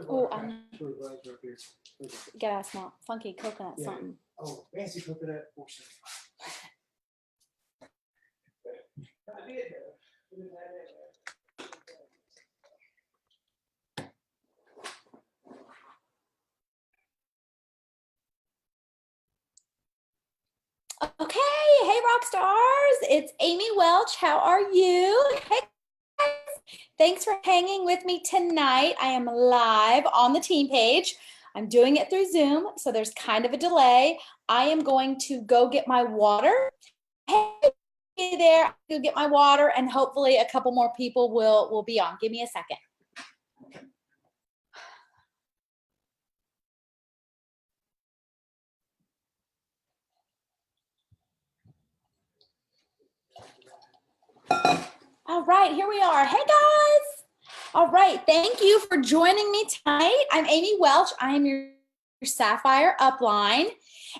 Oh, I know. Gotta smell funky coconut something. Oh, fancy coconut portion. Okay, hey rock stars, it's Amy Welch. How are you? Hey guys, thanks for hanging with me tonight. I am live on the team page. I'm doing it through Zoom, so there's kind of a delay. I am going to go get my water. Hey there, I'll go get my water, and hopefully a couple more people will be on. Give me a second. All right, here we are. Hey guys. All right, thank you for joining me tonight. I'm Amy Welch. I am your Sapphire upline.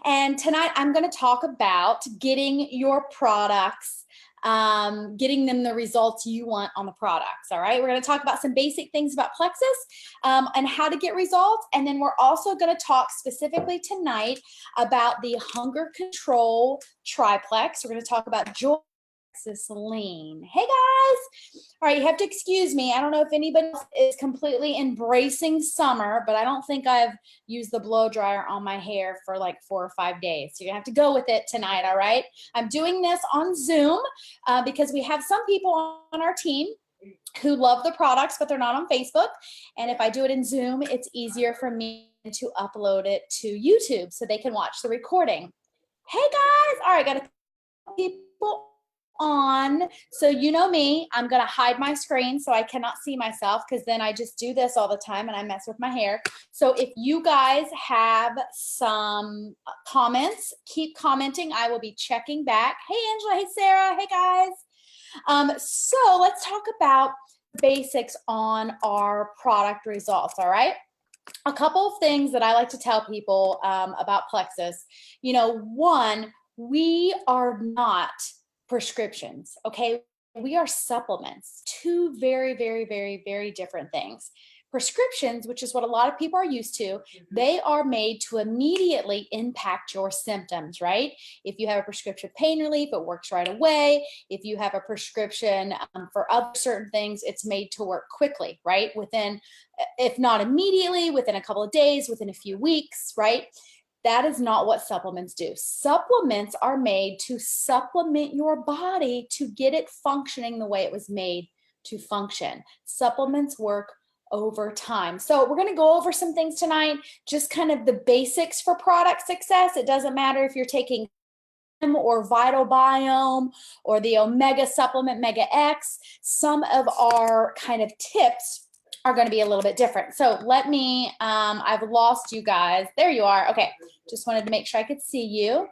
And tonight I'm going to talk about getting your products, getting them the results you want on the products. All right, we're going to talk about some basic things about Plexus and how to get results. And then we're also going to talk specifically tonight about the Hunger Control Triplex. We're going to talk about Joyōme and Lean. Hey guys. All right, you have to excuse me. I don't know if anybody else is completely embracing summer, but I don't think I've used the blow dryer on my hair for like 4 or 5 days. So you're gonna have to go with it tonight, all right? I'm doing this on Zoom because we have some people on our team who love the products, but they're not on Facebook. And if I do it in Zoom, it's easier for me to upload it to YouTube so they can watch the recording. Hey guys. All right, got a couple people on. So you know me, I'm going to hide my screen so I cannot see myself because then I just do this all the time and I mess with my hair. So if you guys have some comments, keep commenting. I will be checking back. Hey Angela, hey Sarah, hey guys. So let's talk about basics on our product results, all right? A couple of things that I like to tell people about Plexus. You know, one, we are not prescriptions, okay? We are supplements, two very, very, very, very different things. Prescriptions, which is what a lot of people are used to, they are made to immediately impact your symptoms, right? If you have a prescription pain relief, it works right away. If you have a prescription for other certain things, it's made to work quickly, right? Within, if not immediately, within a couple of days, within a few weeks, right? That is not what supplements do. Supplements are made to supplement your body to get it functioning the way it was made to function. Supplements work over time. So we're going to go over some things tonight, just kind of the basics for product success. It doesn't matter if you're taking or Vital Biome or the Omega supplement, Mega X. Some of our kind of tips are going to be a little bit different. So let me, I've lost you guys. There you are. Okay. Just wanted to make sure I could see you,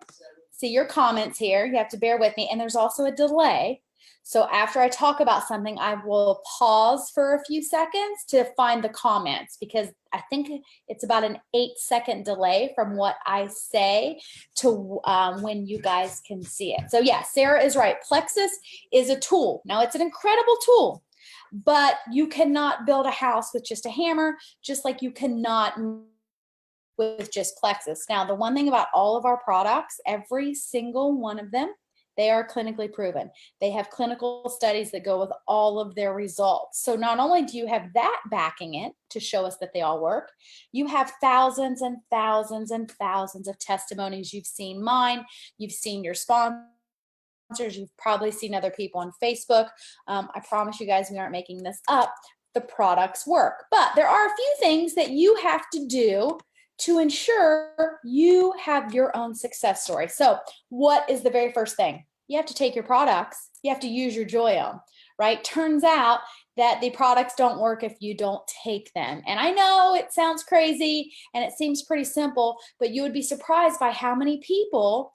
see your comments here. You have to bear with me. And there's also a delay. So after I talk about something, I will pause for a few seconds to find the comments because I think it's about an 8-second delay from what I say to when you guys can see it. So yeah, Sarah is right. Plexus is a tool. Now it's an incredible tool. But you cannot build a house with just a hammer, just like you cannot with just Plexus. Now, the one thing about all of our products, every single one of them, they are clinically proven. They have clinical studies that go with all of their results. So not only do you have that backing it to show us that they all work, you have thousands and thousands and thousands of testimonies. You've seen mine, you've seen your sponsors. You've probably seen other people on Facebook. I promise you guys we aren't making this up. The products work. But there are a few things that you have to do to ensure you have your own success story. So what is the very first thing? You have to take your products. You have to use your Joyōme, right? Turns out that the products don't work if you don't take them. And I know it sounds crazy and it seems pretty simple, but you would be surprised by how many people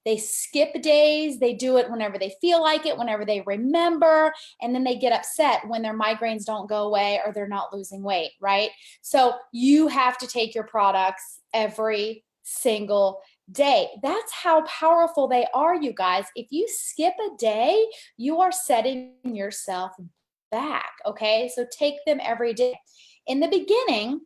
they skip days, they do it whenever they feel like it, whenever they remember, and then they get upset when their migraines don't go away or they're not losing weight, right? So you have to take your products every single day. That's how powerful they are, you guys. If you skip a day, you are setting yourself back, okay? So take them every day. in the beginning,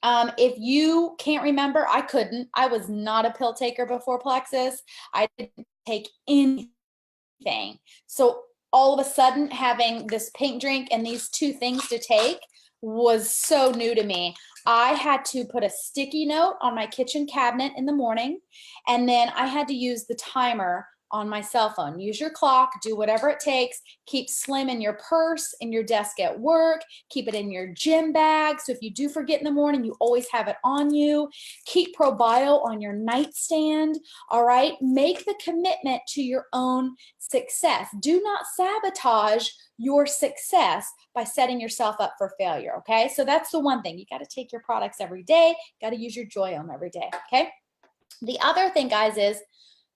if you can't remember, I was not a pill taker before Plexus. I didn't take anything. So all of a sudden having this pink drink and these two things to take was so new to me. I had to put a sticky note on my kitchen cabinet in the morning, and then I had to use the timer on my cell phone. Use your clock, do whatever it takes. Keep Slim in your purse, in your desk at work, keep it in your gym bag. So if you do forget in the morning, you always have it on you. Keep ProBio on your nightstand, all right? Make the commitment to your own success. Do not sabotage your success by setting yourself up for failure, okay? So that's the one thing. You got to take your products every day, got to use your Joyōme every day, okay? The other thing, guys, is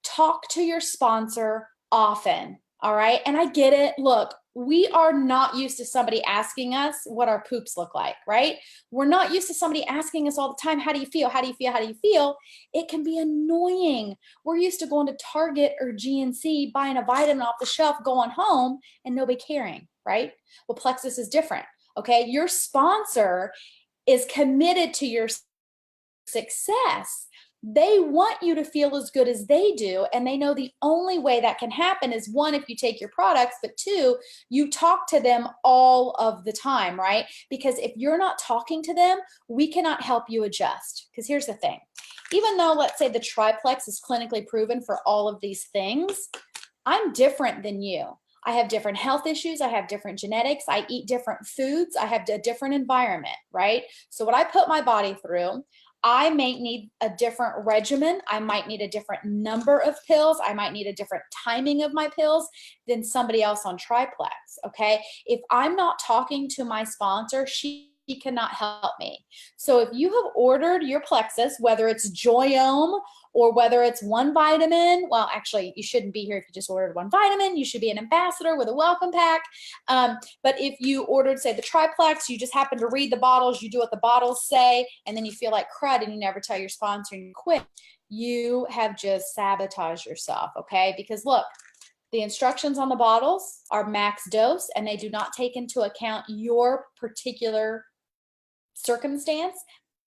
talk to your sponsor often, all right? And I get it. Look, we are not used to somebody asking us what our poops look like, right? We're not used to somebody asking us all the time, how do you feel? How do you feel? How do you feel? It can be annoying. We're used to going to Target or GNC, buying a vitamin off the shelf, going home, and nobody caring, right? Well, Plexus is different, okay? Your sponsor is committed to your success. They want you to feel as good as they do, and they know the only way that can happen is, one, if you take your products, but two, you talk to them all of the time, right? Because if you're not talking to them, we cannot help you adjust. Because here's the thing. Even though, let's say, the triplex is clinically proven for all of these things, I'm different than you. I have different health issues. I have different genetics. I eat different foods. I have a different environment, right? So what I put my body through, I may need a different regimen. I might need a different number of pills. I might need a different timing of my pills than somebody else on triplex, okay? If I'm not talking to my sponsor, she cannot help me. So if you have ordered your Plexus, whether it's Joyōme or whether it's one vitamin, well, actually, you shouldn't be here if you just ordered one vitamin. You should be an ambassador with a welcome pack. But if you ordered, say, the triplex, you just happen to read the bottles, you do what the bottles say, and then you feel like crud and you never tell your sponsor and you quit, you have just sabotaged yourself, okay? Because look, the instructions on the bottles are max dose, and they do not take into account your particular circumstance.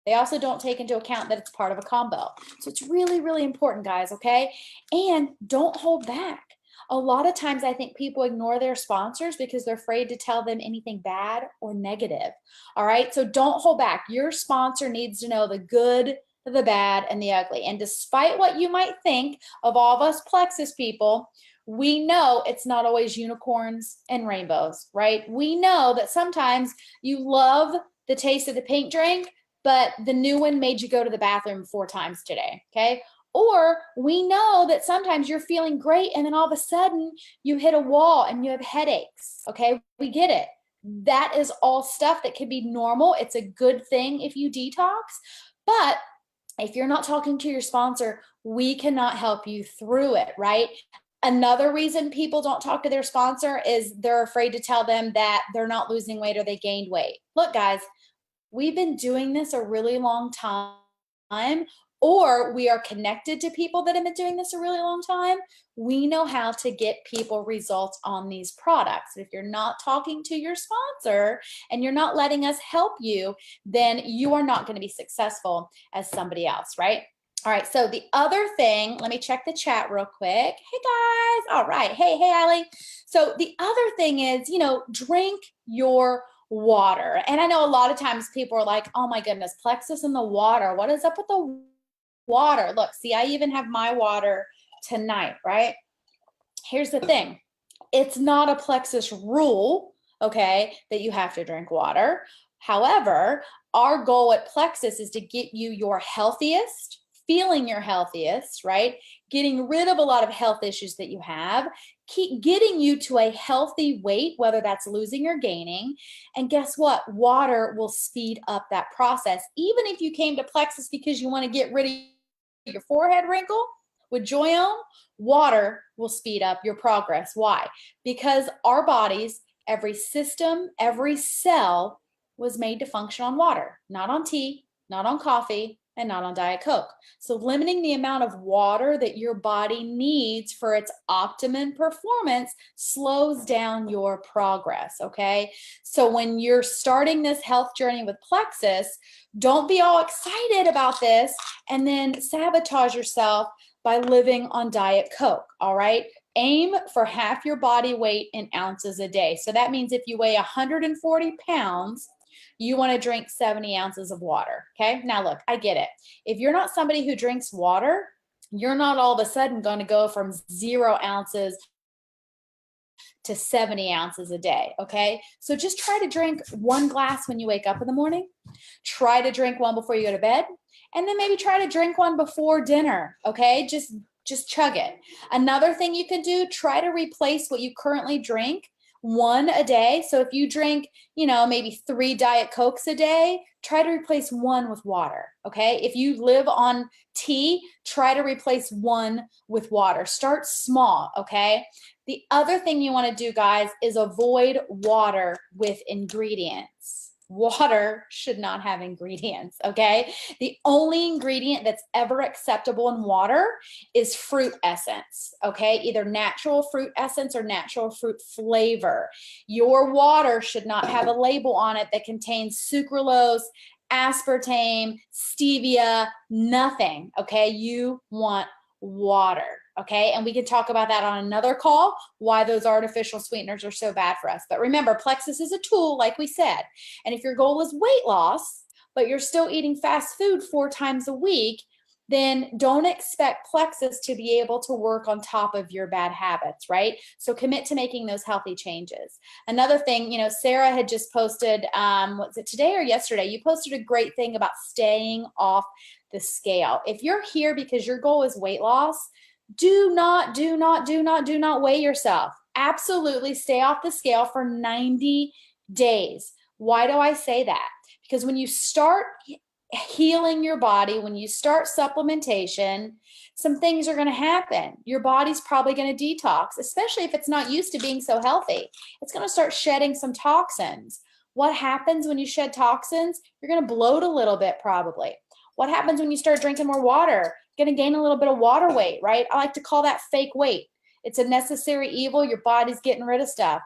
They also don't take into account that it's part of a combo. So it's really, really important, guys, okay? And don't hold back. A lot of times I think people ignore their sponsors because they're afraid to tell them anything bad or negative, all right? So don't hold back. Your sponsor needs to know the good, the bad, and the ugly. And despite what you might think of all of us Plexus people, we know it's not always unicorns and rainbows, right? We know that sometimes you love the taste of the pink drink, but the new one made you go to the bathroom 4 times today, okay? Or we know that sometimes you're feeling great and then all of a sudden you hit a wall and you have headaches, okay? We get it. That is all stuff that can be normal. It's a good thing if you detox, but if you're not talking to your sponsor, we cannot help you through it, right? Another reason people don't talk to their sponsor is they're afraid to tell them that they're not losing weight or they gained weight. Look, guys, we've been doing this a really long time, or we are connected to people that have been doing this a really long time. We know how to get people results on these products. If you're not talking to your sponsor and you're not letting us help you, then you are not going to be successful as somebody else, right? All right, so the other thing, let me check the chat real quick. Hey guys, all right, hey Allie. So the other thing is, drink your water. And I know a lot of times people are like, oh my goodness, Plexus in the water. What is up with the water? Look, see, I even have my water tonight, right? Here's the thing. It's not a Plexus rule, okay, that you have to drink water. However, our goal at Plexus is to get you your healthiest, feeling your healthiest, right? Getting rid of a lot of health issues that you have, keep getting you to a healthy weight, whether that's losing or gaining. And guess what? Water will speed up that process. Even if you came to Plexus because you want to get rid of your forehead wrinkle, with Joyōme, water will speed up your progress. Why? Because our bodies, every system, every cell was made to function on water, not on tea, not on coffee, and not on Diet Coke. So limiting the amount of water that your body needs for its optimum performance slows down your progress, okay? So when you're starting this health journey with Plexus, don't be all excited about this and then sabotage yourself by living on Diet Coke, all right? Aim for half your body weight in ounces a day. So that means if you weigh 140 pounds, you want to drink 70 ounces of water, okay? Now look, I get it. If you're not somebody who drinks water, you're not all of a sudden going to go from 0 ounces to 70 ounces a day, okay? So just try to drink 1 glass when you wake up in the morning. Try to drink 1 before you go to bed, and then maybe try to drink 1 before dinner, okay? Just chug it. Another thing you can do, try to replace what you currently drink 1 a day. So if you drink, maybe 3 Diet Cokes a day, try to replace 1 with water, okay? If you live on tea, try to replace 1 with water. Start small, okay? The other thing you want to do, guys, is avoid water with ingredients. Water should not have ingredients, okay? The only ingredient that's ever acceptable in water is fruit essence, okay? Either natural fruit essence or natural fruit flavor. Your water should not have a label on it that contains sucralose, aspartame, stevia, nothing, okay? You want water, okay? And we can talk about that on another call, why those artificial sweeteners are so bad for us. But remember, Plexus is a tool, like we said. And if your goal is weight loss, but you're still eating fast food 4 times a week, then don't expect Plexus to be able to work on top of your bad habits, right? So commit to making those healthy changes. Another thing, Sarah had just posted, was it today or yesterday? You posted a great thing about staying off the scale. If you're here because your goal is weight loss, do not weigh yourself. Absolutely stay off the scale for 90 days. Why do I say that? Because when you start healing your body, when you start supplementation, some things are going to happen. Your body's probably going to detox, especially if it's not used to being so healthy. It's going to start shedding some toxins. What happens when you shed toxins? You're going to bloat a little bit probably. What happens when you start drinking more water? You're going to gain a little bit of water weight, right? I like to call that fake weight. It's a necessary evil. Your body's getting rid of stuff.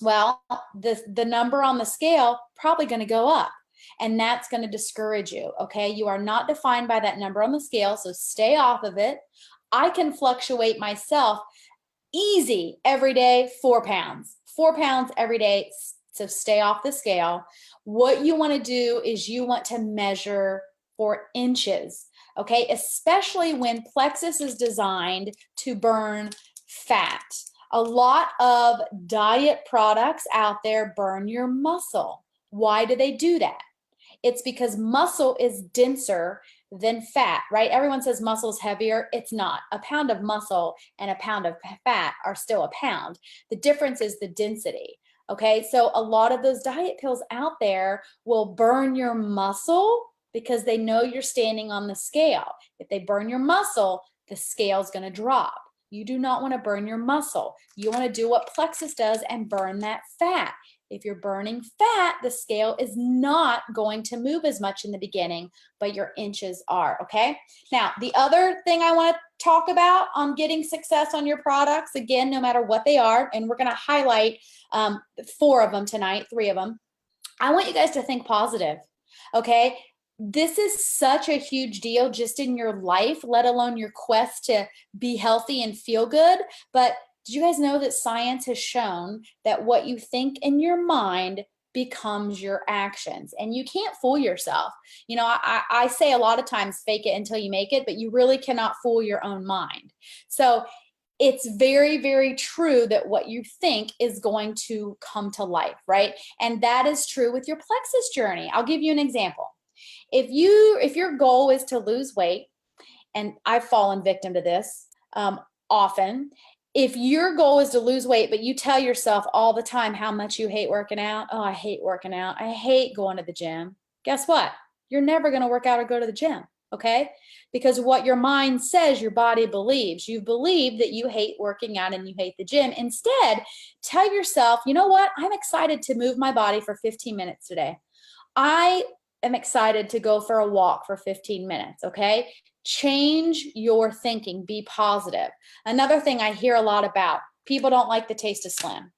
Well, the number on the scale probably going to go up. And that's going to discourage you, okay? You are not defined by that number on the scale, so stay off of it. I can fluctuate myself easy every day, 4 pounds. 4 pounds every day, so stay off the scale. What you want to do is you want to measure for inches, okay? Especially when Plexus is designed to burn fat. A lot of diet products out there burn your muscle. Why do they do that? It's because muscle is denser than fat, right? Everyone says muscle is heavier. It's not. A pound of muscle and a pound of fat are still a pound. The difference is the density, okay? So a lot of those diet pills out there will burn your muscle because they know you're standing on the scale. If they burn your muscle, the scale is going to drop. You do not want to burn your muscle. You want to do what Plexus does and burn that fat. If you're burning fat, the scale is not going to move as much in the beginning, but your inches are, okay? Now, the other thing I want to talk about on getting success on your products, again, no matter what they are, and we're going to highlight 4 of them tonight, 3 of them. I want you guys to think positive, okay? This is such a huge deal just in your life, let alone your quest to be healthy and feel good. But did you guys know that science has shown that what you think in your mind becomes your actions? And you can't fool yourself. I say a lot of times, fake it until you make it, but you really cannot fool your own mind. So it's very, very true that what you think is going to come to life, right? And that is true with your Plexus journey. I'll give you an example. If your goal is to lose weight, and I've fallen victim to this often, if your goal is to lose weight, but you tell yourself all the time how much you hate working out, oh, I hate working out, I hate going to the gym, guess what? You're never going to work out or go to the gym, okay? Because what your mind says, your body believes. You believe that you hate working out and you hate the gym. Instead, tell yourself, you know what? I'm excited to move my body for 15 minutes today. I am excited to go for a walk for 15 minutes, okay? Change your thinking, be positive. Another thing I hear a lot about, people don't like the taste of Slim.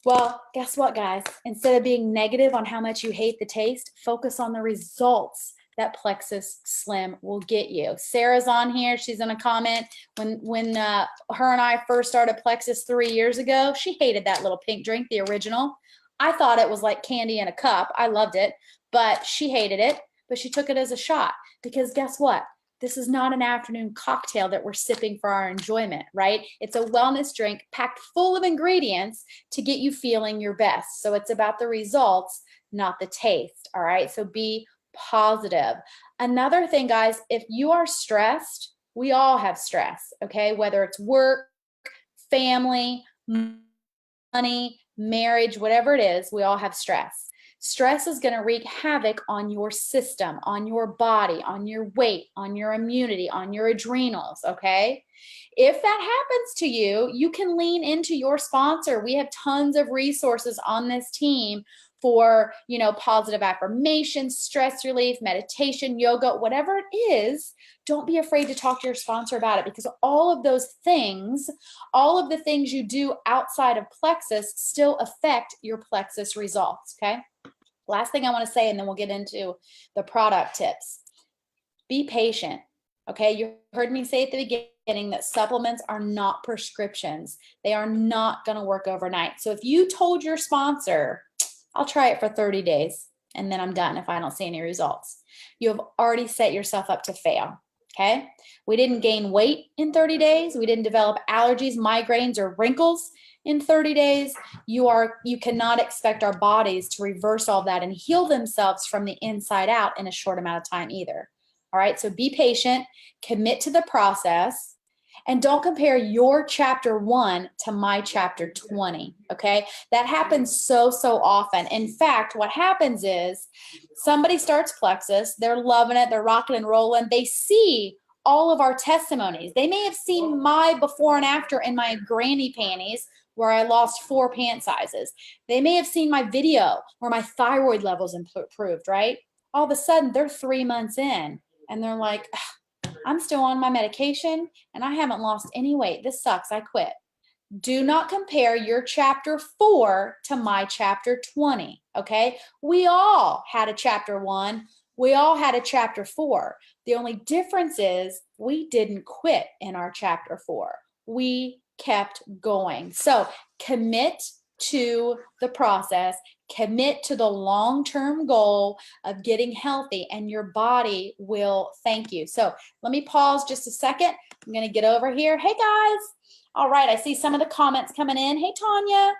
Well, guess what, guys? Instead of being negative on how much you hate the taste, focus on the results that Plexus Slim will get you. Sarah's on here. She's in a comment. When her and I first started Plexus 3 years ago, she hated that little pink drink, the original. I thought it was like candy in a cup. I loved it, but she hated it. But she took it as a shot because guess what? This is not an afternoon cocktail that we're sipping for our enjoyment, right? It's a wellness drink packed full of ingredients to get you feeling your best. So it's about the results, not the taste, all right? So be positive. Another thing, guys, if you are stressed, we all have stress, okay? Whether it's work, family, money, marriage, whatever it is, we all have stress. Stress is going to wreak havoc on your system, on your body, on your weight, on your immunity, on your adrenals, okay? If that happens to you, you can lean into your sponsor. We have tons of resources on this team for, positive affirmations, stress relief, meditation, yoga, whatever it is. Don't be afraid to talk to your sponsor about it because all of those things, all of the things you do outside of Plexus still affect your Plexus results, okay? Last thing I want to say, and then we'll get into the product tips. Be patient, okay? You heard me say at the beginning that supplements are not prescriptions. They are not going to work overnight. So if you told your sponsor, I'll try it for 30 days and then I'm done if I don't see any results, you have already set yourself up to fail, okay? We didn't gain weight in 30 days. We didn't develop allergies, migraines, or wrinkles in 30 days. You cannot expect our bodies to reverse all that and heal themselves from the inside out in a short amount of time either. All right, so be patient, commit to the process, and don't compare your chapter 1 to my chapter 20, okay? That happens so often. In fact, what happens is somebody starts Plexus, they're loving it, they're rocking and rolling, they see all of our testimonies. They may have seen my before and after in my granny panties where I lost 4 pant sizes. They may have seen my video where my thyroid levels improved, right? All of a sudden, they're 3 months in and they're like, I'm still on my medication and I haven't lost any weight. This sucks. I quit. Do not compare your chapter 4 to my chapter 20, okay? We all had a chapter 1. We all had a chapter 4. The only difference is we didn't quit in our chapter 4. We kept going. So commit to the process, commit to the long-term goal of getting healthy, and your body will thank you. So let me pause just a second. I'm going to get over here. Hey guys. All right. I see some of the comments coming in. Hey, Tanya.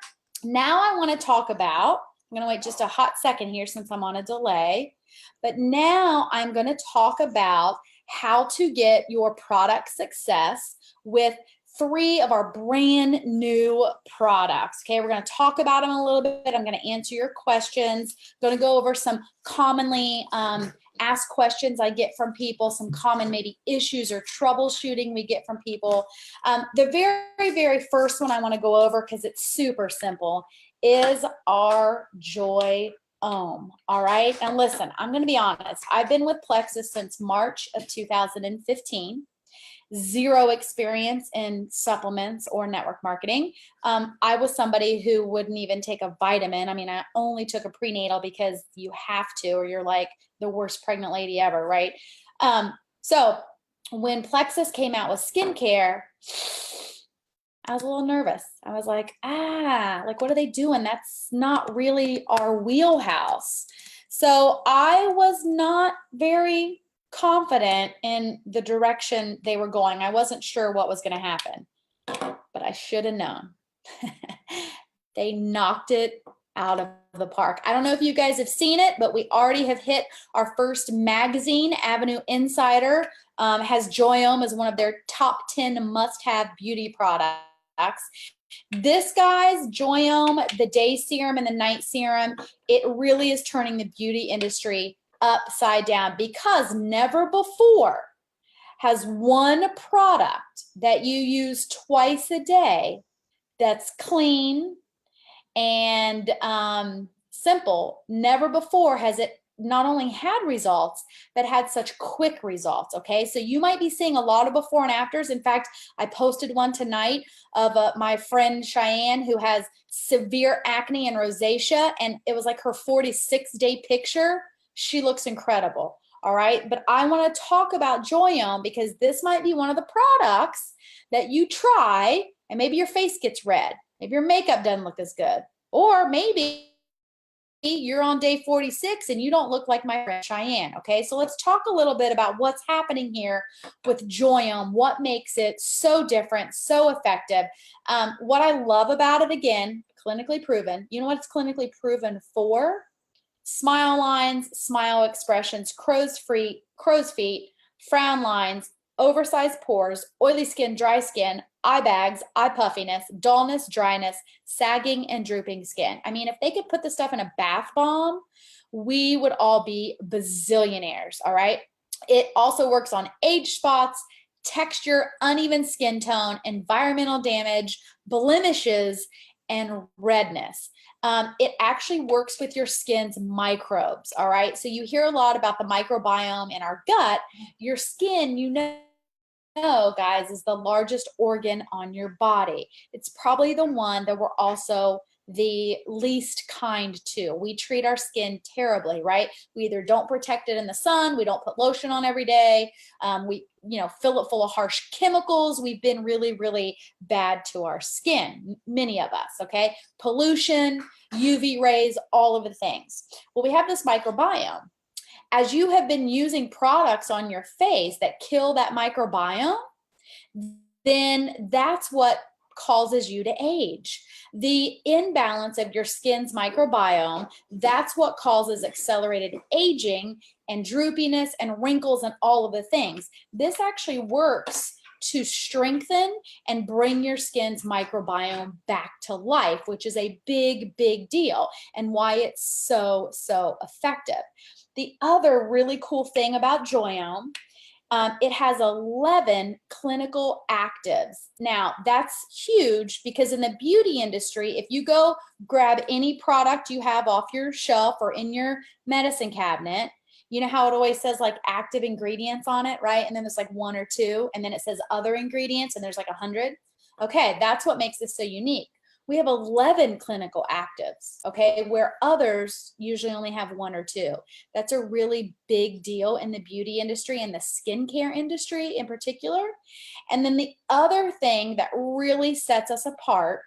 Now I want to talk about, I'm going to wait just a hot second here since I'm on a delay, but now I'm going to talk about how to get your product success with 3 of our brand new products. Okay, we're going to talk about them a little bit. I'm going to answer your questions. I'm going to go over some commonly asked questions I get from people, some common maybe issues or troubleshooting we get from people. The very first one I want to go over because it's super simple is our Joyōme. All right, and listen, I'm going to be honest. I've been with Plexus since March of 2015. 0 experience in supplements or network marketing. I was somebody who wouldn't even take a vitamin. I mean, I only took a prenatal because you have to, or you're like the worst pregnant lady ever, right? So when Plexus came out with skincare, I was a little nervous. I was like, like, what are they doing? That's not really our wheelhouse. So I was not very confident in the direction they were going. I wasn't sure what was going to happen, but I should have known. They knocked it out of the park. I don't know if you guys have seen it, but we already have hit our first magazine. Avenue Insider has Joyōme as one of their top 10 must-have beauty products. This, guys, Joyōme, the day serum and the night serum, it really is turning the beauty industry upside down because never before has one product that you use twice a day that's clean and simple, never before has it not only had results, but had such quick results, okay? So you might be seeing a lot of before and afters. In fact, I posted one tonight of my friend Cheyenne who has severe acne and rosacea, and it was like her 46-day picture. She looks incredible, all right? But I wanna talk about Joyōme because this might be one of the products that you try and maybe your face gets red. Maybe your makeup doesn't look as good. Or maybe you're on day 46 and you don't look like my friend Cheyenne, okay? So let's talk a little bit about what's happening here with Joyōme, what makes it so different, so effective. What I love about it, again, clinically proven. You know what it's clinically proven for? Smile lines, smile expressions, crow's feet, frown lines, oversized pores, oily skin, dry skin, eye bags, eye puffiness, dullness, dryness, sagging, and drooping skin. I mean, if they could put this stuff in a bath bomb, we would all be bazillionaires, all right? It also works on age spots, texture, uneven skin tone, environmental damage, blemishes, and redness. It actually works with your skin's microbes, all right? So you hear a lot about the microbiome in our gut. Your skin, you know, guys, is the largest organ on your body. It's probably the one that we're also the least kind to. We treat our skin terribly, right? We either don't protect it in the sun, we don't put lotion on every day, we fill it full of harsh chemicals. We've been really, really bad to our skin, many of us, okay? Pollution, UV rays, all of the things. Well, we have this microbiome. As you have been using products on your face that kill that microbiome, then that's what causes you to age. The imbalance of your skin's microbiome, that's what causes accelerated aging and droopiness and wrinkles and all of the things. This actually works to strengthen and bring your skin's microbiome back to life, which is a big, big deal and why it's so, so effective. The other really cool thing about Joyōme, it has 11 clinical actives. Now, that's huge because in the beauty industry, if you go grab any product you have off your shelf or in your medicine cabinet, you know how it always says like active ingredients on it, right? And then there's like 1 or 2, and then it says other ingredients, and there's like 100. Okay, that's what makes this so unique. We have 11 clinical actives, okay, where others usually only have 1 or 2. That's a really big deal in the beauty industry and the skincare industry in particular. And then the other thing that really sets us apart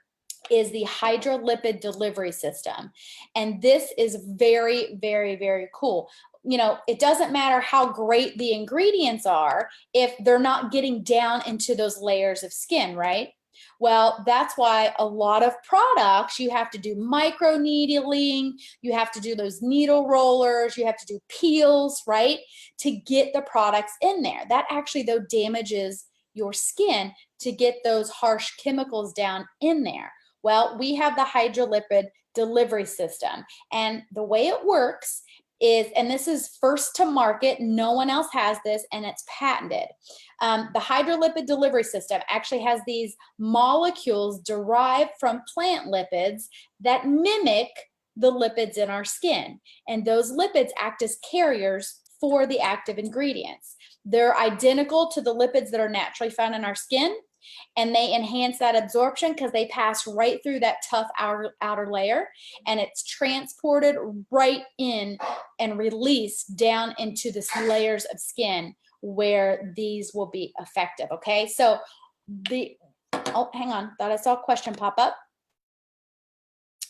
is the hydrolipid delivery system. And this is very, very, very cool. You know, it doesn't matter how great the ingredients are if they're not getting down into those layers of skin, right? Well, that's why a lot of products, you have to do micro needling, you have to do those needle rollers, you have to do peels, right? To get the products in there. That actually, though, damages your skin to get those harsh chemicals down in there. Well, we have the hydrolipid delivery system. And the way it works is, and this is first to market, no one else has this, and it's patented. The hydrolipid delivery system actually has these molecules derived from plant lipids that mimic the lipids in our skin. And those lipids act as carriers for the active ingredients. They're identical to the lipids that are naturally found in our skin, and they enhance that absorption because they pass right through that tough outer layer, and it's transported right in and released down into the layers of skin where these will be effective, okay? So oh, hang on, thought I saw a question pop up.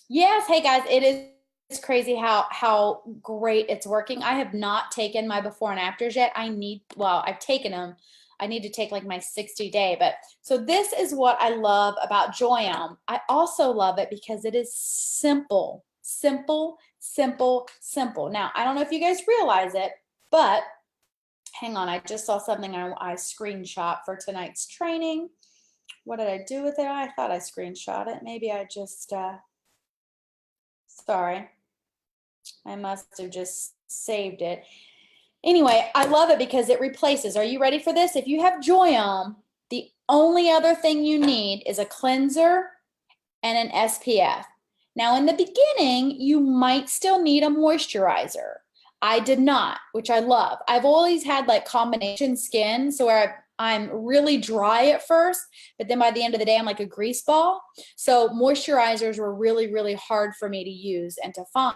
Yes, hey guys, it is crazy how great it's working. I have not taken my before and afters yet. I've taken them. I need to take like my 60-day, but so this is what I love about Joyōme. I also love it because it is simple, simple, simple, simple. Now, I don't know if you guys realize it, but hang on, I just saw something I screenshot for tonight's training. What did I do with it? I thought I screenshot it. Maybe I just, sorry. I must have just saved it. Anyway, I love it because it replaces, are you ready for this? If you have Joyōme, the only other thing you need is a cleanser and an SPF. Now, in the beginning, you might still need a moisturizer. I did not, which I love. I've always had like combination skin, so where I'm really dry at first, but then by the end of the day, I'm like a grease ball. So moisturizers were really, really hard for me to use and to find.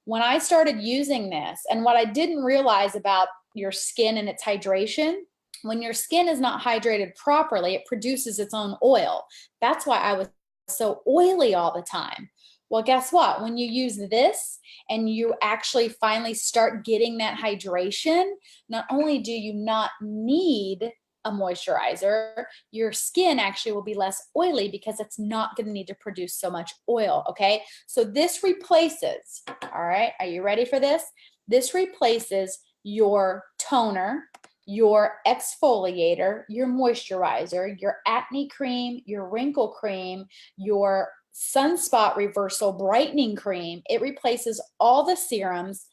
When I started using this, and what I didn't realize about your skin and its hydration, when your skin is not hydrated properly, it produces its own oil. That's why I was so oily all the time. Well, guess what? When you use this and you actually finally start getting that hydration, not only do you not need a moisturizer, your skin actually will be less oily because it's not going to need to produce so much oil. Okay. So this replaces, all right, are you ready for this? This replaces your toner, your exfoliator, your moisturizer, your acne cream, your wrinkle cream, your sunspot reversal brightening cream. It replaces all the serums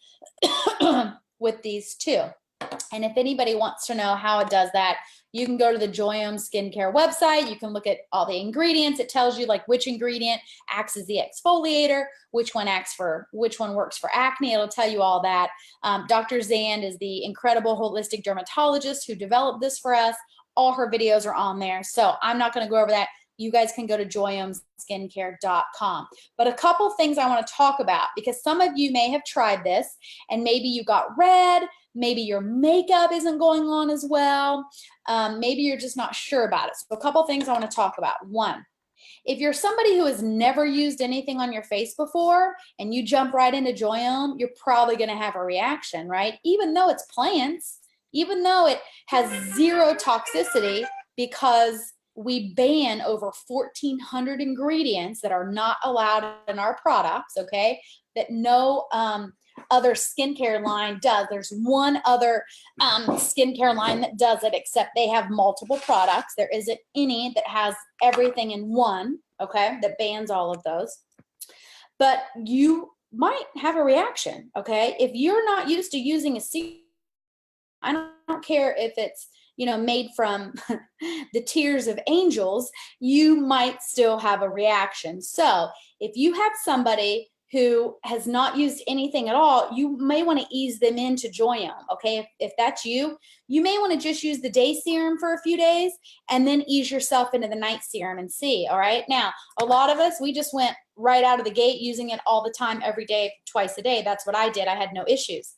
with these two. And if anybody wants to know how it does that, you can go to the Joyōme skincare website. You can look at all the ingredients. It tells you like which ingredient acts as the exfoliator, which one works for acne. It'll tell you all that. Dr. Zand is the incredible holistic dermatologist who developed this for us. All her videos are on there. So I'm not going to go over that. You guys can go to joyomeskincare.com. But a couple things I want to talk about, because some of you may have tried this and maybe you got red, maybe your makeup isn't going on as well. Maybe you're just not sure about it. So a couple things I want to talk about. One, if you're somebody who has never used anything on your face before and you jump right into Joyōme, you're probably going to have a reaction, right? Even though it's plants, even though it has zero toxicity, because we ban over 1,400 ingredients that are not allowed in our products, okay, that no other skincare line does. There's one other skincare line that does it, except they have multiple products. There isn't any that has everything in one, okay, that bans all of those. But you might have a reaction, okay? If you're not used to using a serum, I don't care if it's, you know, made from the tears of angels, you might still have a reaction. So if you have somebody who has not used anything at all, you may want to ease them into Joyōme, okay? If that's you, you may want to just use the day serum for a few days and then ease yourself into the night serum and see, all right? Now, a lot of us, we just went right out of the gate using it all the time, every day, twice a day. That's what I did. I had no issues.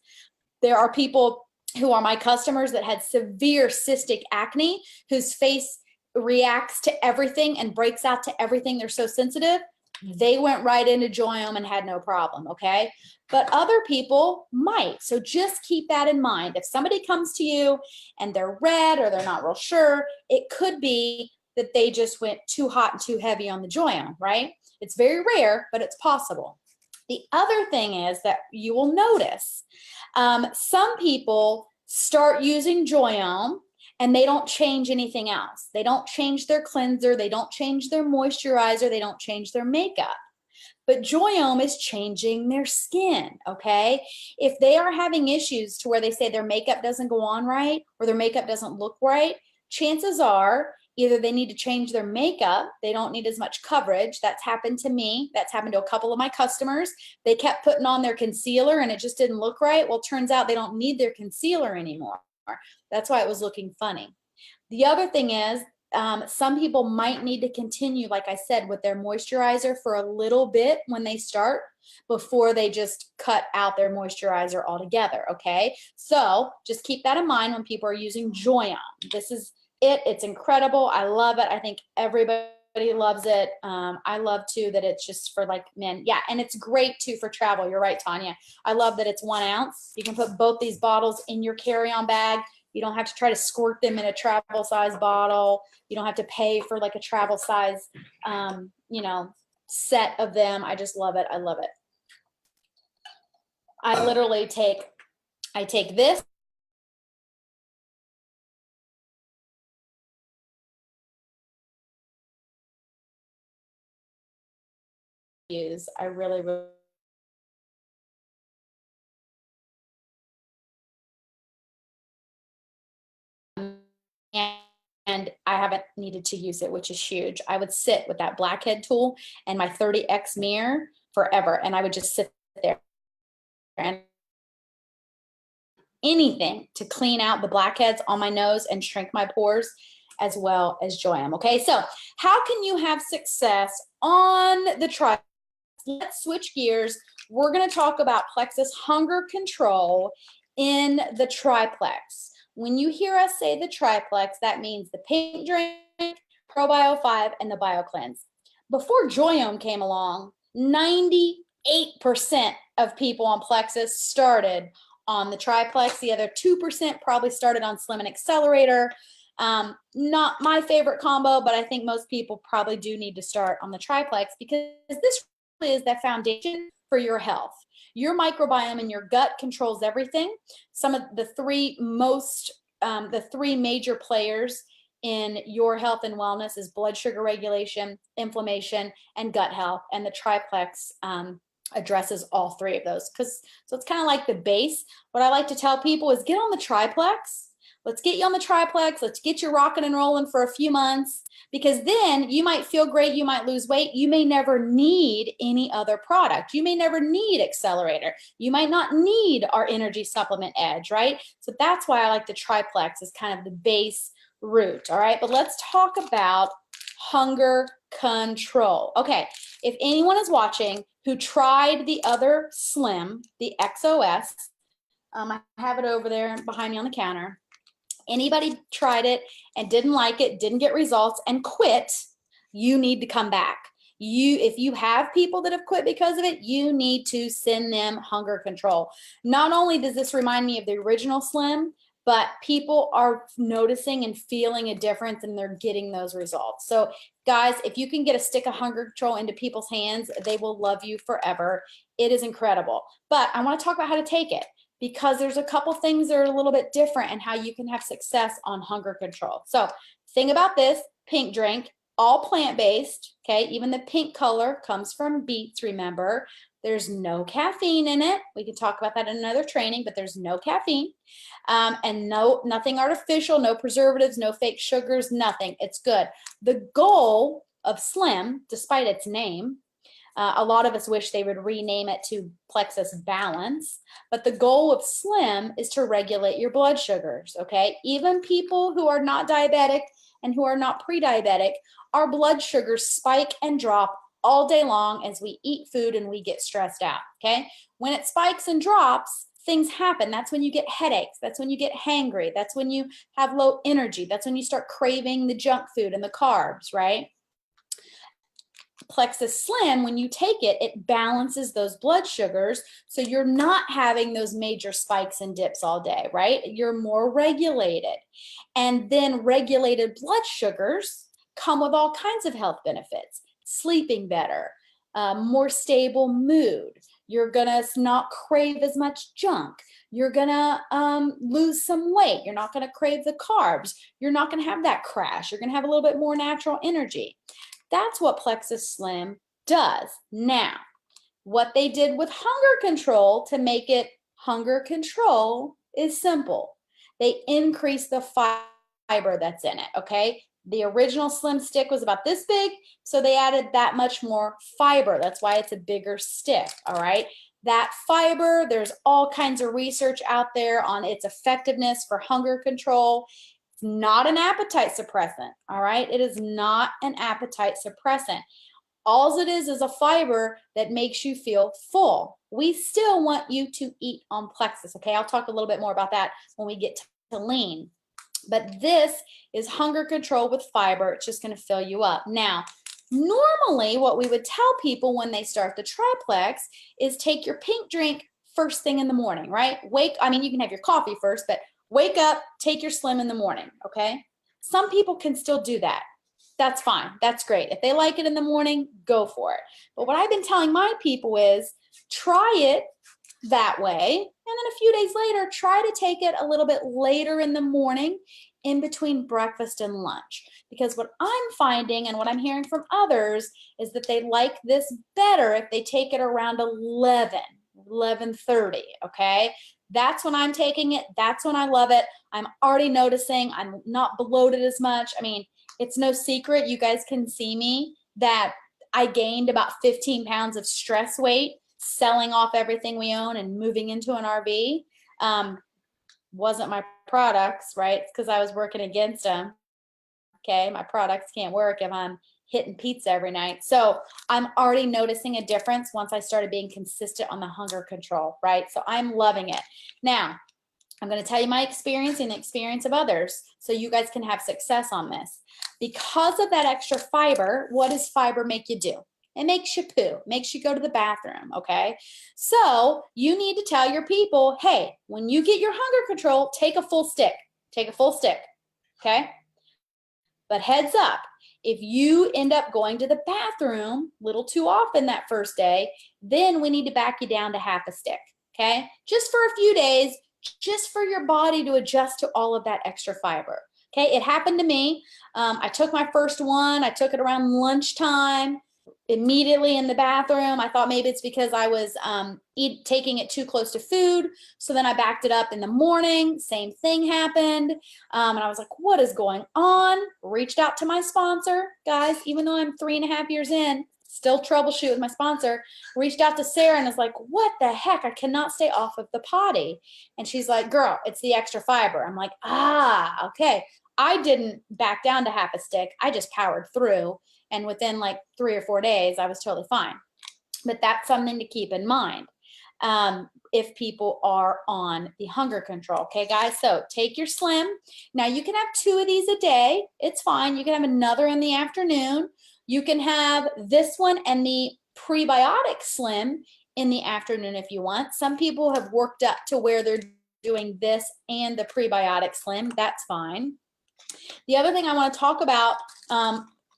There are people who are my customers that had severe cystic acne, whose face reacts to everything and breaks out to everything. They're so sensitive. They went right into Joyōme and had no problem, okay? But other people might. So just keep that in mind. If somebody comes to you and they're red or they're not real sure, it could be that they just went too hot and too heavy on the Joyōme, right? It's very rare, but it's possible. The other thing is that you will notice some people start using Joyōme and they don't change anything else. They don't change their cleanser. They don't change their moisturizer. They don't change their makeup. But Joyōme is changing their skin, okay? If they are having issues to where they say their makeup doesn't go on right or their makeup doesn't look right, chances are either they need to change their makeup, they don't need as much coverage. That's happened to me. That's happened to a couple of my customers. They kept putting on their concealer and it just didn't look right. Well, turns out they don't need their concealer anymore. That's why it was looking funny. The other thing is, some people might need to continue, like I said, with their moisturizer for a little bit when they start before they just cut out their moisturizer altogether, okay? So just keep that in mind when people are using Joyōme. This is it. It's incredible. I love it. I think everybody loves it. I love too that it's just for like men. Yeah, and it's great too for travel. You're right, Tanya. I love that it's 1 ounce. You can put both these bottles in your carry-on bag. You don't have to try to squirt them in a travel size bottle. You don't have to pay for like a travel size, you know, set of them. I just love it. I love it. I literally take this. I really and I haven't needed to use it, which is huge. I would sit with that blackhead tool and my 30x mirror forever, and I would just sit there and anything to clean out the blackheads on my nose and shrink my pores, as well as Joyōme. Okay, so how can you have success on the triplex? Let's switch gears. We're going to talk about plexus hunger control in the triplex. When you hear us say the triplex, that means the pink drink, ProBio 5, and the Bio Cleanse. Before Joyōme came along, 98% of people on plexus started on the triplex. The other 2% probably started on Slim and Accelerator. Not my favorite combo, but I think most people probably do need to start on the triplex because this really is the foundation for your health. Your microbiome in your gut controls everything. Some of the three major players in your health and wellness is blood sugar regulation, inflammation, and gut health. And the triplex addresses all three of those. So it's kind of like the base. What I like to tell people is get on the triplex. Let's get you on the triplex. Let's get you rocking and rolling for a few months, because then you might feel great. You might lose weight. You may never need any other product. You may never need Accelerator. You might not need our energy supplement Edge, right? So that's why I like the triplex as kind of the base route. All right, but let's talk about hunger control. Okay, if anyone is watching who tried the other Slim, the XOS, I have it over there behind me on the counter. Anybody tried it and didn't like it, didn't get results, and quit, you need to come back. If you have people that have quit because of it, you need to send them hunger control. Not only does this remind me of the original Slim, but people are noticing and feeling a difference, and they're getting those results. So guys, if you can get a stick of hunger control into people's hands, they will love you forever. It is incredible. But I want to talk about how to take it, because there's a couple things that are a little bit different in how you can have success on hunger control. So think about this pink drink, all plant-based, okay? Even the pink color comes from beets, remember. There's no caffeine in it. We can talk about that in another training, but there's no caffeine. And nothing artificial, no preservatives, no fake sugars, nothing. It's good. The goal of Slim, despite its name, a lot of us wish they would rename it to Plexus Balance, but the goal of Slim is to regulate your blood sugars, okay? Even people who are not diabetic and who are not pre-diabetic, our blood sugars spike and drop all day long as we eat food and we get stressed out, okay? When it spikes and drops, things happen. That's when you get headaches. That's when you get hangry. That's when you have low energy. That's when you start craving the junk food and the carbs, right? Plexus Slim, when you take it, it balances those blood sugars, so you're not having those major spikes and dips all day, right? You're more regulated. And then regulated blood sugars come with all kinds of health benefits. Sleeping better, more stable mood. You're gonna not crave as much junk. You're gonna lose some weight. You're not gonna crave the carbs. You're not gonna have that crash. You're gonna have a little bit more natural energy. That's what Plexus Slim does. Now, what they did with hunger control to make it hunger control is simple. They increased the fiber that's in it, okay? The original Slim stick was about this big, so they added that much more fiber. That's why it's a bigger stick, all right? That fiber, there's all kinds of research out there on its effectiveness for hunger control. Not an appetite suppressant, all right? It is not an appetite suppressant. All it is a fiber that makes you feel full. We still want you to eat on Plexus, okay? I'll talk a little bit more about that when we get to lean. But this is hunger control with fiber. It's just gonna fill you up. Now, normally what we would tell people when they start the triplex is take your pink drink first thing in the morning, right? You can have your coffee first, but wake up, take your Slim in the morning, okay? Some people can still do that. That's fine. That's great. If they like it in the morning, go for it. But what I've been telling my people is try it that way, and then a few days later, try to take it a little bit later in the morning in between breakfast and lunch. Because what I'm finding and what I'm hearing from others is that they like this better if they take it around 11:30, okay? That's when I'm taking it. That's when I love it. I'm already noticing I'm not bloated as much. I mean, it's no secret. You guys can see me that I gained about 15 pounds of stress weight selling off everything we own and moving into an RV. wasn't my products, right? It's because I was working against them. Okay, my products can't work if I'm hitting pizza every night. So I'm already noticing a difference once I started being consistent on the hunger control, right? So I'm loving it. Now, I'm going to tell you my experience and the experience of others so you guys can have success on this. Because of that extra fiber, what does fiber make you do? It makes you poo, makes you go to the bathroom, okay? So you need to tell your people, hey, when you get your hunger control, take a full stick. Take a full stick, okay? But heads up, if you end up going to the bathroom a little too often that first day, then we need to back you down to half a stick, okay? Just for a few days, just for your body to adjust to all of that extra fiber. Okay, it happened to me. I took my first one. I took it around lunchtime, immediately in the bathroom. I thought maybe it's because I was taking it too close to food. So then I backed it up in the morning. Same thing happened. And I was like, what is going on? Reached out to my sponsor. Guys, even though I'm 3.5 years in, still troubleshoot with my sponsor, reached out to Sarah and was like, what the heck? I cannot stay off of the potty. And she's like, girl, it's the extra fiber. I'm like, okay. I didn't back down to half a stick. I just powered through. And within like 3 or 4 days, I was totally fine. But that's something to keep in mind if people are on the hunger control. Okay, guys, so take your Slim. Now, you can have 2 of these a day. It's fine. You can have another in the afternoon. You can have this one and the prebiotic Slim in the afternoon if you want. Some people have worked up to where they're doing this and the prebiotic Slim. That's fine. The other thing I want to talk about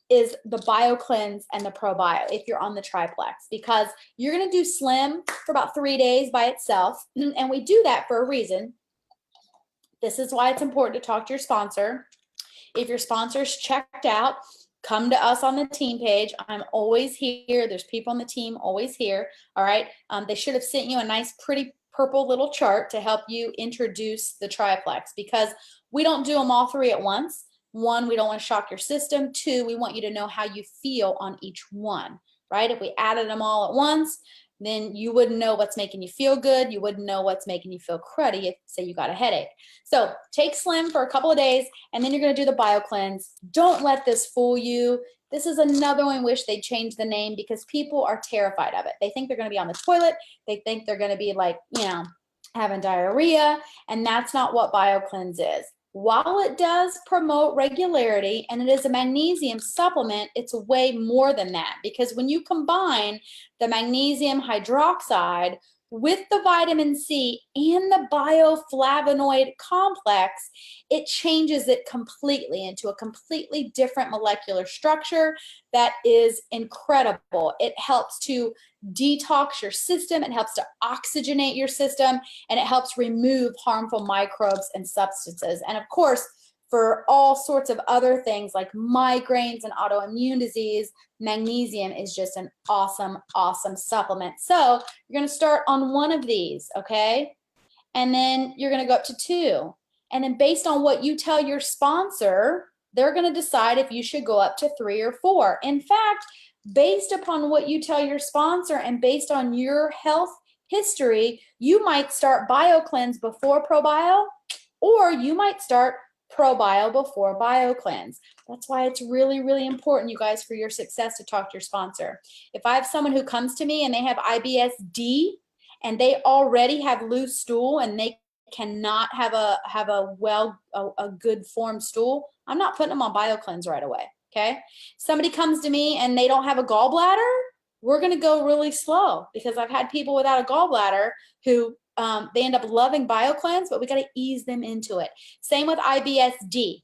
is the BioCleanse and the ProBio if you're on the triplex, because you're going to do Slim for about 3 days by itself. And we do that for a reason. This is why it's important to talk to your sponsor. If your sponsor's checked out, come to us on the team page. I'm always here. There's people on the team always here. All right. They should have sent you a nice, pretty purple little chart to help you introduce the triplex, because we don't do them all 3 at once. 1, we don't want to shock your system. 2, we want you to know how you feel on each one, right? If we added them all at once, then you wouldn't know what's making you feel good. You wouldn't know what's making you feel cruddy if, say, you got a headache. So take Slim for a couple of days, and then you're going to do the BioCleanse. Don't let this fool you. This is another one. Wish they'd change the name, because people are terrified of it. They think they're going to be on the toilet. They think they're going to be like, having diarrhea, and that's not what BioCleanse is. While it does promote regularity and it is a magnesium supplement, it's way more than that, because when you combine the magnesium hydroxide with the vitamin C and the bioflavonoid complex, it changes it completely into a completely different molecular structure that is incredible. It helps to detox your system, it helps to oxygenate your system, and it helps remove harmful microbes and substances. And of course, for all sorts of other things like migraines and autoimmune disease, magnesium is just an awesome, awesome supplement. So you're going to start on 1 of these, okay? And then you're going to go up to 2. And then based on what you tell your sponsor, they're going to decide if you should go up to 3 or 4. In fact, based upon what you tell your sponsor and based on your health history, you might start BioCleanse before ProBio, or you might start ProBio before BioCleanse. That's why it's really, really important, you guys, for your success to talk to your sponsor. If I have someone who comes to me and they have IBS-D and they already have loose stool and they cannot have a good formed stool, I'm not putting them on BioCleanse right away. Okay. Somebody comes to me and they don't have a gallbladder, we're going to go really slow, because I've had people without a gallbladder who they end up loving BioCleanse, but we got to ease them into it. Same with IBS-D.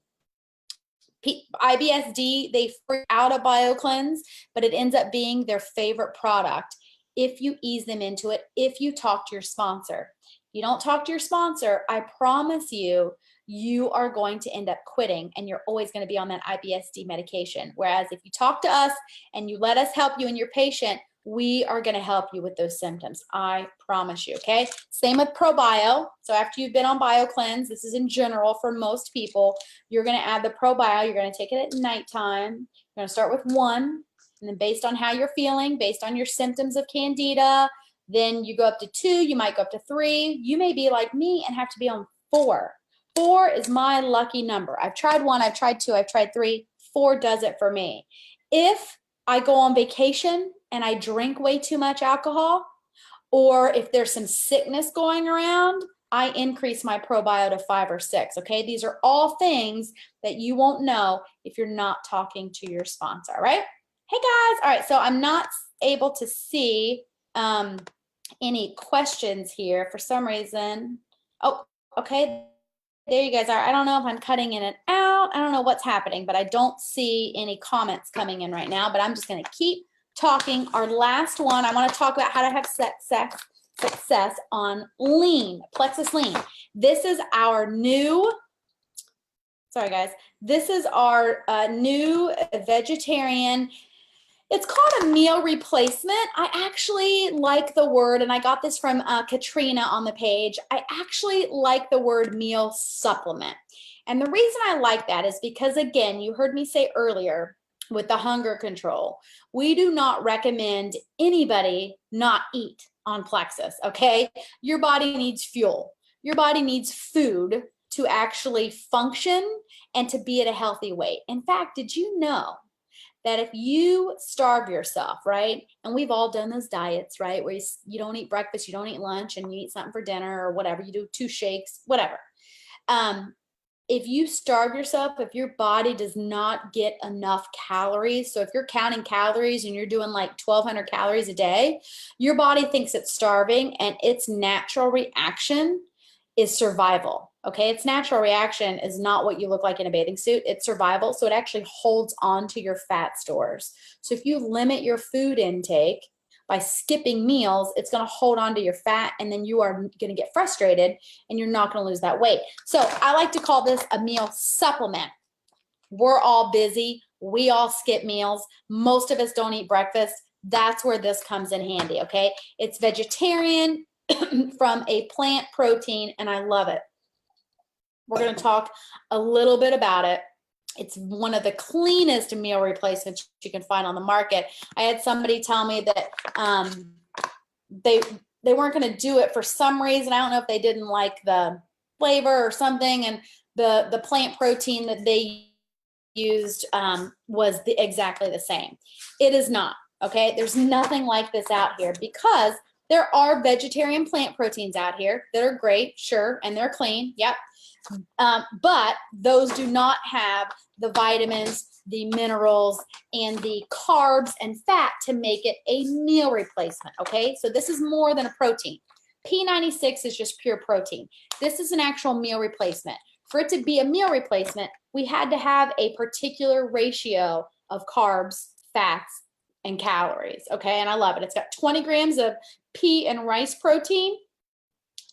IBS-D, they freak out of BioCleanse, but it ends up being their favorite product if you ease them into it, if you talk to your sponsor. If you don't talk to your sponsor, I promise you, you are going to end up quitting, and you're always going to be on that IBS-D medication. Whereas if you talk to us and you let us help you and your patient, we are going to help you with those symptoms. I promise you, okay? Same with ProBio. So after you've been on BioCleanse, this is in general for most people, you're going to add the ProBio. You're going to take it at nighttime. You're going to start with 1, and then based on how you're feeling, based on your symptoms of Candida, then you go up to 2, you might go up to 3. You may be like me and have to be on 4. 4 is my lucky number. I've tried 1, I've tried 2, I've tried 3. 4 does it for me. If I go on vacation and I drink way too much alcohol, or if there's some sickness going around, I increase my ProBio to 5 or 6, okay? These are all things that you won't know if you're not talking to your sponsor, all right? Hey guys, all right, so I'm not able to see any questions here for some reason. Oh, okay, there you guys are. I don't know if I'm cutting in and out. I don't know what's happening, but I don't see any comments coming in right now, but I'm just gonna keep talking. Our last one, I wanna talk about how to have success on lean, plexus lean. This is our new, sorry guys, this is our new vegetarian. It's called a meal replacement. I actually like the word, and I got this from Katrina on the page. I actually like the word meal supplement. And the reason I like that is because, again, you heard me say earlier with the hunger control, we do not recommend anybody not eat on plexus, okay? Your body needs fuel. Your body needs food to actually function and to be at a healthy weight. In fact, did you know that if you starve yourself, right? And we've all done those diets, right? Where you don't eat breakfast, you don't eat lunch, and you eat something for dinner or whatever. You do 2 shakes, whatever. If you starve yourself, if your body does not get enough calories, so if you're counting calories and you're doing like 1,200 calories a day, your body thinks it's starving, and its natural reaction is survival. Okay, its natural reaction is not what you look like in a bathing suit. It's survival. So it actually holds on to your fat stores. So if you limit your food intake by skipping meals, it's going to hold on to your fat, and then you are going to get frustrated and you're not going to lose that weight. So I like to call this a meal supplement. We're all busy. We all skip meals. Most of us don't eat breakfast. That's where this comes in handy. Okay, it's vegetarian from a plant protein, and I love it. We're going to talk a little bit about it. It's one of the cleanest meal replacements you can find on the market. I had somebody tell me that they weren't going to do it for some reason. I don't know if they didn't like the flavor or something, and the plant protein that they used was exactly the same. It is not, okay? There's nothing like this out here, because there are vegetarian plant proteins out here that are great, sure, and they're clean, yep. But those do not have the vitamins, the minerals, and the carbs and fat to make it a meal replacement, okay? So this is more than a protein. P96 is just pure protein. This is an actual meal replacement. For it to be a meal replacement, we had to have a particular ratio of carbs, fats, and calories, okay? And I love it. It's got 20 grams of pea and rice protein,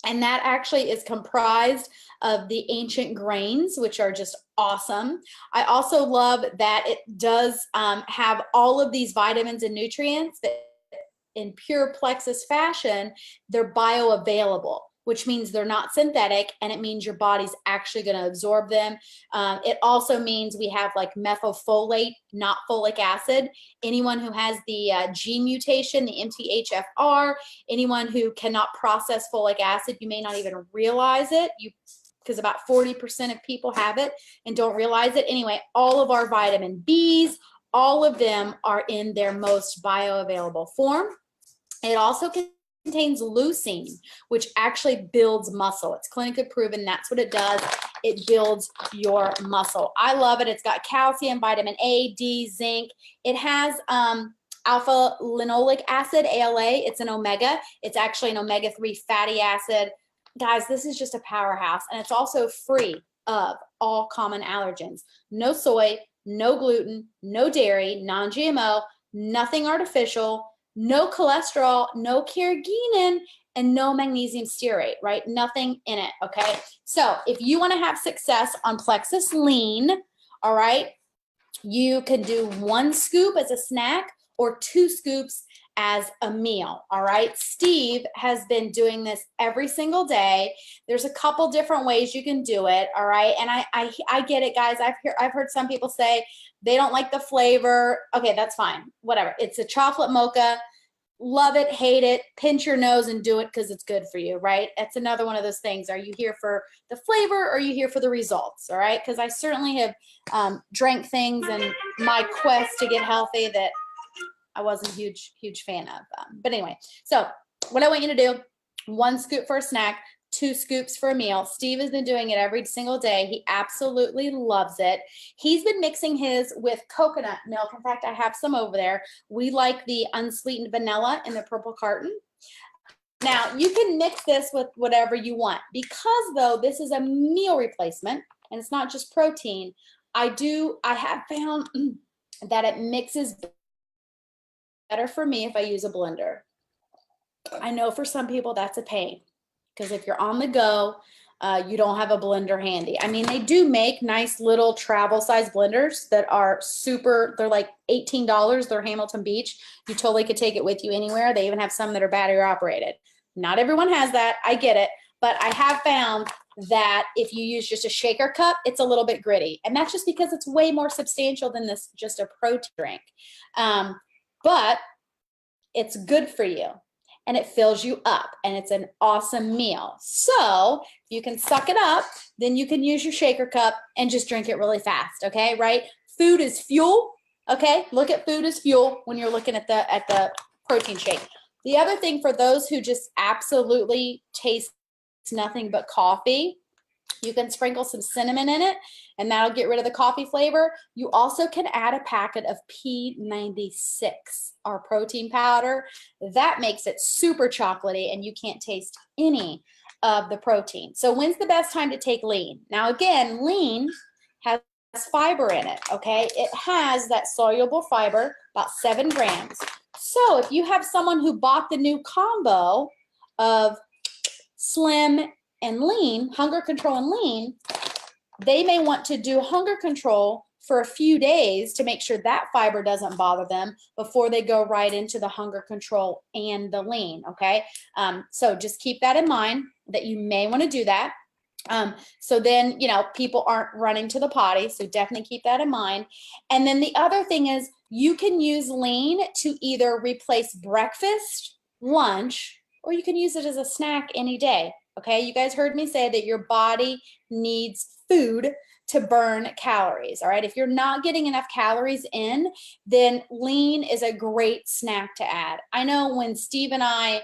and that actually is comprised of the ancient grains, which are just awesome. I also love that it does have all of these vitamins and nutrients that in pure plexus fashion, they're bioavailable, which means they're not synthetic, and it means your body's actually going to absorb them. It also means we have like methylfolate, not folic acid. Anyone who has the gene mutation, the MTHFR, anyone who cannot process folic acid, you may not even realize it, because about 40% of people have it and don't realize it. Anyway, all of our vitamin Bs, all of them are in their most bioavailable form. It also contains leucine, which actually builds muscle. It's clinically proven. That's what it does. It builds your muscle. I love it. It's got calcium, vitamin A, D, zinc. It has alpha linoleic acid, ALA. It's an omega. It's actually an omega-3 fatty acid. Guys, this is just a powerhouse. And it's also free of all common allergens. No soy, no gluten, no dairy, non-GMO, nothing artificial, no cholesterol, no carrageenan, and no magnesium stearate, right? Nothing in it, okay? So if you want to have success on plexus lean, all right, you can do 1 scoop as a snack or 2 scoops as a meal, all right? Steve has been doing this every single day. There's a couple different ways you can do it, all right? And I get it, guys. I've heard some people say they don't like the flavor. Okay, that's fine, whatever. It's a chocolate mocha. love it, hate it, pinch your nose and do it because it's good for you, right? That's another one of those things. Are you here for the flavor or are you here for the results? All right. Because I certainly have drank things in my quest to get healthy that I wasn't a huge fan of. But anyway, so what I want you to do, 1 scoop for a snack, 2 scoops for a meal. Steve has been doing it every single day. He absolutely loves it. He's been mixing his with coconut milk. In fact, I have some over there. We like the unsweetened vanilla in the purple carton. Now, you can mix this with whatever you want. Because, though, this is a meal replacement, and it's not just protein, I have found that it mixes better for me if I use a blender. I know for some people that's a pain. Because if you're on the go, you don't have a blender handy. I mean, they do make nice little travel size blenders that are super, they're like $18. They're Hamilton Beach. You totally could take it with you anywhere. They even have some that are battery operated. Not everyone has that. I get it. But I have found that if you use just a shaker cup, it's a little bit gritty. And that's just because it's way more substantial than this, just a protein drink. But it's good for you. And it fills you up, and it's an awesome meal. So if you can suck it up, then you can use your shaker cup and just drink it really fast, okay, right? Food is fuel, okay? Look at food as fuel when you're looking at the protein shake. The other thing for those who just absolutely taste nothing but coffee, you can sprinkle some cinnamon in it, and that'll get rid of the coffee flavor. You also can add a packet of P96, our protein powder. That makes it super chocolatey, and you can't taste any of the protein. So when's the best time to take lean? Now, again, lean has fiber in it, okay? It has that soluble fiber, about 7 grams. So if you have someone who bought the new combo of Slim and Lean, Hunger Control and Lean, they may want to do Hunger Control for a few days to make sure that fiber doesn't bother them before they go right into the Hunger Control and the Lean, okay? So just keep that in mind that you may want to do that. So then, people aren't running to the potty, so definitely keep that in mind. And then the other thing is you can use Lean to either replace breakfast, lunch, or you can use it as a snack any day. Okay, you guys heard me say that your body needs food to burn calories. All right, if you're not getting enough calories in, then lean is a great snack to add. I know when Steve and I,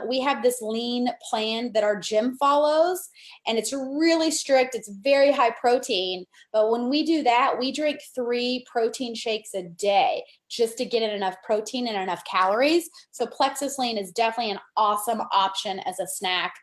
we have this lean plan that our gym follows, and it's really strict. It's very high protein. But when we do that, we drink 3 protein shakes a day just to get in enough protein and enough calories. So Plexus Lean is definitely an awesome option as a snack.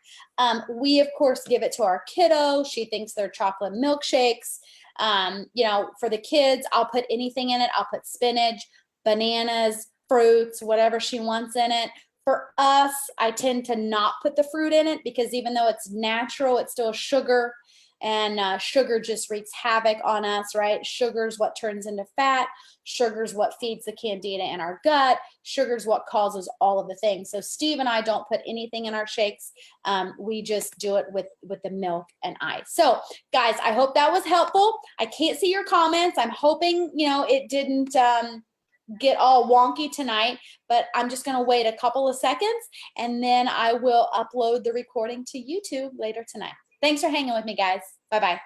We, of course, give it to our kiddo. She thinks they're chocolate milkshakes. For the kids, I'll put anything in it. I'll put spinach, bananas, fruits, whatever she wants in it. For us, I tend to not put the fruit in it because even though it's natural, it's still sugar, and sugar just wreaks havoc on us, right? Sugar's what turns into fat. Sugar's what feeds the candida in our gut. Sugar's what causes all of the things. So Steve and I don't put anything in our shakes. We just do it with the milk and ice. So guys, I hope that was helpful. I can't see your comments. I'm hoping, it didn't get all wonky tonight, but I'm just going to wait a couple of seconds and then I will upload the recording to YouTube later tonight. Thanks for hanging with me, guys. Bye-bye.